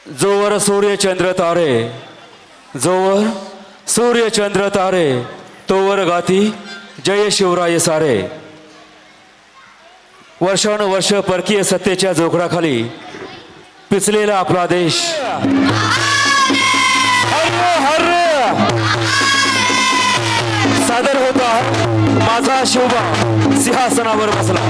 जोवर सूर्य चंद्र तारे, जोवर सूर्य चंद्र तारे, तोवर गाती जय शिवराय सारे. वर्षानुवर्ष परकीय सत्तेच्या जोखडाखाली पिचलेला आपला देश सादर होता माझा शिवबा सिंहासनावर बसला.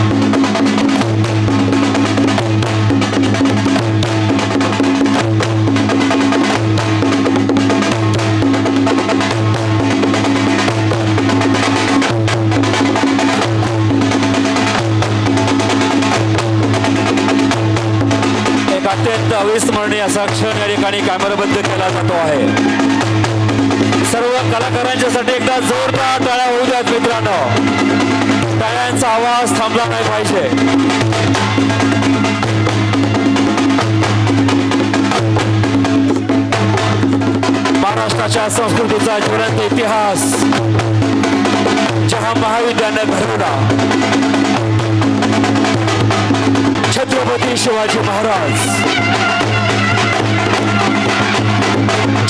अत्यंत अविस्मरणीय असा क्षण या ठिकाणी कॅमेराबद्ध केला जातो आहे. सर्व कलाकारांच्यासाठी एकदा जोरदार टाळ्या होऊ द्यात मित्रांनो. टाळ्यांचा आवाज थांबला नाही पाहिजे. महाराष्ट्राच्या संस्कृतीचा ज्वलंत इतिहास ज्या महाविद्यालयाने घडवला छत्रपती शिवाजी महाराज.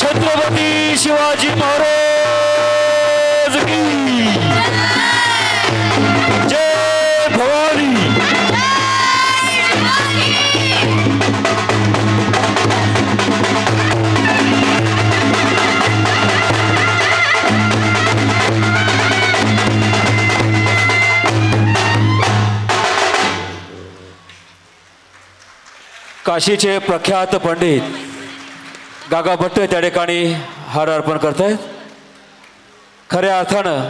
छत्रपती शिवाजी महाराज की जय भवानी. काशीचे प्रख्यात पंडित गागा भट्ट त्या ठिकाणी हार अर्पण करत आहेत. खऱ्या अर्थानं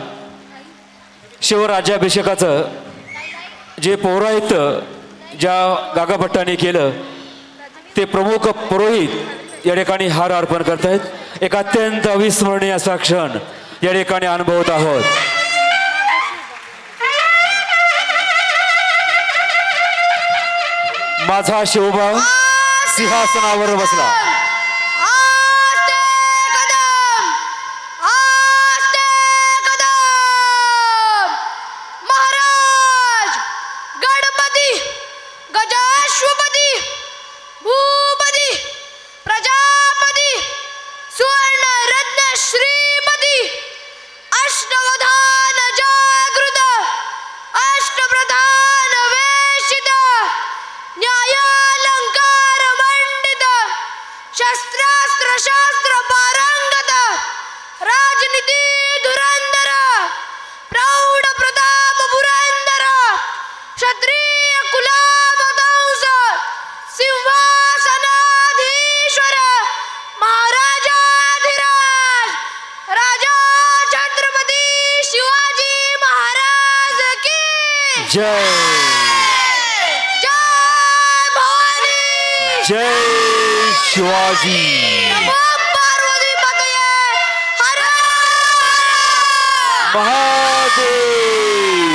शिवराज्याभिषेकाचं जे पौराहित्य ज्या गागा भट्टांनी केलं ते प्रमुख पुरोहित या ठिकाणी हार अर्पण करत आहेत. एक अत्यंत अविस्मरणीय असा क्षण या ठिकाणी अनुभवत आहोत. माझा शिवबा सिंहासनावर बसला. महाराज गणपती गजाश्वपती भूपती प्रजापती सुवर्ण रत्न श्रीपती अष्टवधान जागृत अष्टप्रधान वेशित न्यायालंकार मंडित शस्त्रास्त्र शास्त्र पारंगत राजनीती धुरंधर प्रौढ प्रताप पुरंदर क्षत्रिय कुलावतंस सिंहासनाधीश्वर महाराजाधिराज राजा छत्रपती शिवाजी महाराज की जय जय शिवाजी. पार्वती पतये हर महादेव.